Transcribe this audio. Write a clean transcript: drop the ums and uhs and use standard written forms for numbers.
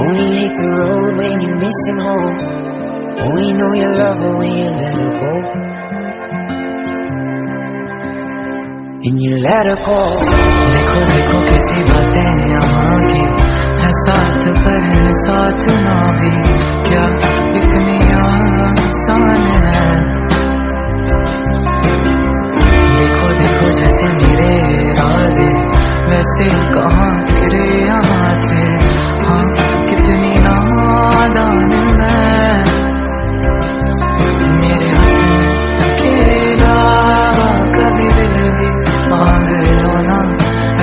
Only hate the road when you're missing home. Only know you love her when you let her go. And you let her go. देखो देखो कैसी बातें यहाँ की है, साथ पर है साथ ना भी, क्या इतनी आसान है। देखो देखो जैसे मेरे इरादे वैसे कहाँ तेरे यहाँ थे, हाँ कितनी नादान